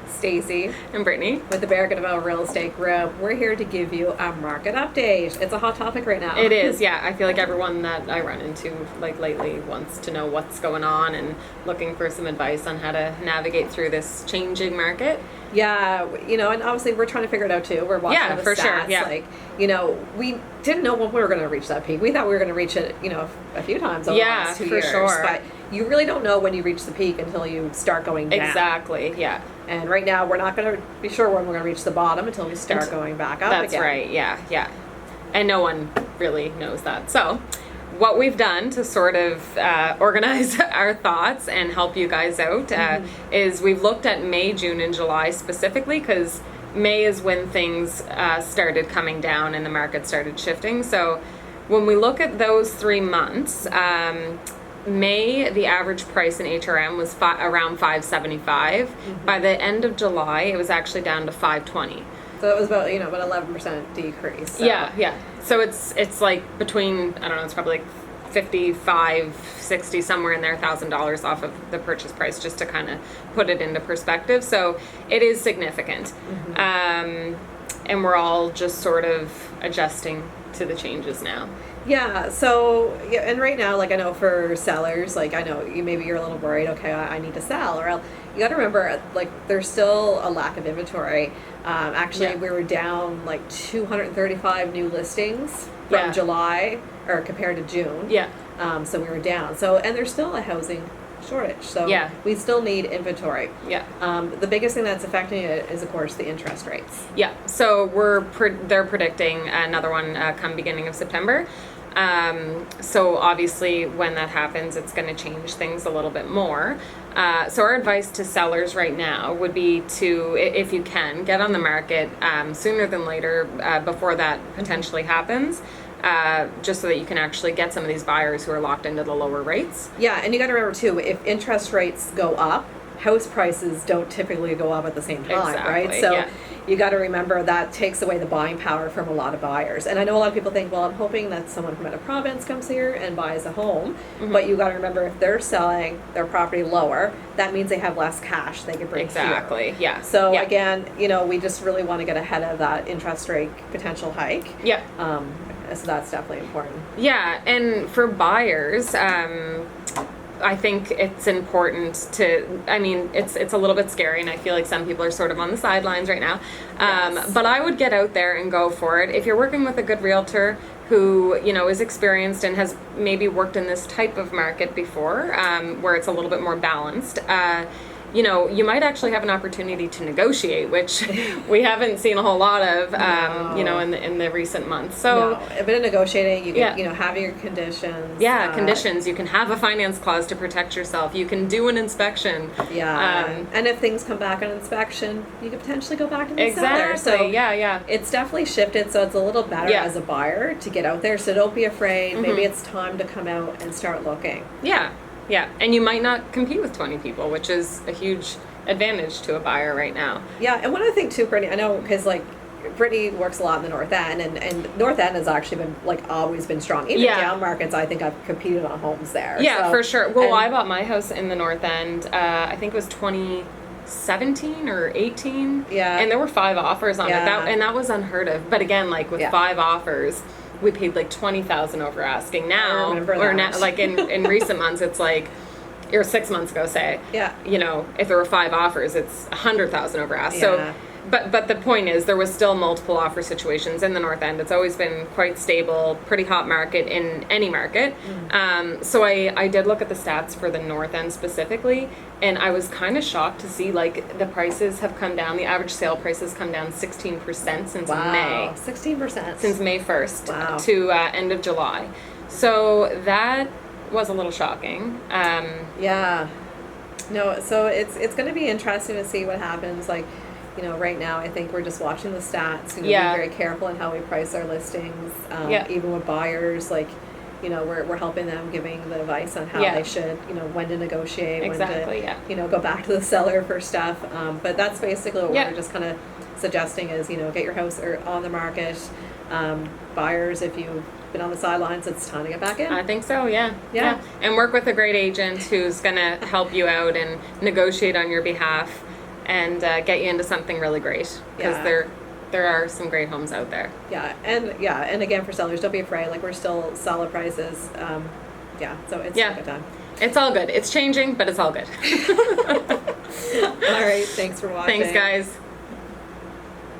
Stacy And Brittany. with the Barragadow Real Estate Group. We're here to give you a market update. It's a hot topic right now. It is, yeah. I feel like everyone that I run into lately wants to know what's going on and looking for some advice on how to navigate through this changing market. Yeah, and obviously we're trying to figure it out too. We're watching the for stats. sure. Yeah. We didn't know when we were going to reach that peak. We thought we were going to reach it, a few times over the last 2 years. Sure. But you really don't know when you reach the peak until you start going down. Exactly, yeah. And right now we're not going to be sure when we're going to reach the bottom until we start going back up That's again. right, yeah. And no one really knows that. So what we've done to sort of organize our thoughts and help you guys out is we've looked at May, June, and July specifically, because May is when things started coming down and the market started shifting. So when we look at those 3 months, May, the average price in HRM was around 575. By the end of July, it was actually down to 520. So it was about 11% decrease. So. Yeah. So it's like between, I don't know, it's probably like 55, 60, somewhere in there, $1,000 off of the purchase price, just to kind of put it into perspective. So it is significant. And we're all just sort of adjusting to the changes now. Yeah, so, and right now, I know for sellers, I know you're a little worried, okay, I need to sell, or you got to remember, there's still a lack of inventory. Actually, we were down 235 new listings from July, or compared to June. Yeah. So we were down. So, and there's still a housing shortage. So we still need inventory. Yeah. The biggest thing that's affecting it is, of course, the interest rates. Yeah. So they're predicting another one come beginning of September. So obviously when that happens, it's going to change things a little bit more. So our advice to sellers right now would be to, if you can, get on the market sooner than later before that potentially happens. Just so that you can actually get some of these buyers who are locked into the lower rates. Yeah, and you got to remember too, if interest rates go up, house prices don't typically go up at the same time, right? So you got to remember that takes away the buying power from a lot of buyers. And I know a lot of people think, well, I'm hoping that someone from out of province comes here and buys a home. But you got to remember, if they're selling their property lower, that means they have less cash they can bring here. Yeah. So again, we just really want to get ahead of that interest rate potential hike. Yeah. So that's definitely important. Yeah, and for buyers, I think it's important to, it's a little bit scary, and I feel like some people are sort of on the sidelines right now. But I would get out there and go for it. If you're working with a good realtor who, is experienced and has maybe worked in this type of market before, where it's a little bit more balanced, you might actually have an opportunity to negotiate, which we haven't seen a whole lot of, in the recent months. So, a bit of negotiating, you can, having your conditions. Yeah, conditions. You can have a finance clause to protect yourself. You can do an inspection. Yeah, and if things come back on inspection, you could potentially go back to the seller. So yeah. It's definitely shifted, so it's a little better as a buyer to get out there. So don't be afraid. Maybe it's time to come out and start looking. Yeah, and you might not compete with 20 people, which is a huge advantage to a buyer right now. Yeah, and one other thing too, Brittany, I know, because Brittany works a lot in the North End, and North End has actually been always been strong. Even down markets, I think I've competed on homes there. Yeah, so, for sure. Well, I bought my house in the North End, I think it was 2017 or 18. Yeah. And there were 5 offers on it, and that was unheard of. But again, with 5 offers, we paid $20,000 over asking. Now, or now, in recent months, it's or 6 months ago, say. Yeah. If there were 5 offers, it's $100,000 over ask. Yeah. So, but the point is, there was still multiple offer situations in the North End. It's always been quite stable, pretty hot market in any market. So I did look at the stats for the North End specifically, and I was kind of shocked to see the prices have come down. The average sale price has come down 16% since May. 16%. Since May 1st to end of July. So that was a little shocking. Yeah. No, so it's going to be interesting to see what happens. Right now, I think we're just watching the stats. Be very careful in how we price our listings. Even with buyers, we're helping them, giving the advice on how they should, when to negotiate, when to, go back to the seller for stuff. But that's basically what we're just kind of suggesting is, get your house on the market. Buyers, if you've been on the sidelines, it's time to get back in. I think so, yeah. And work with a great agent who's going to help you out and negotiate on your behalf. and get you into something really great, because there are some great homes out there. And again, for sellers, don't be afraid. Like, we're still solid prices. So it's a good time. It's all good. It's changing, but it's all good. All right, thanks for watching. Thanks, guys.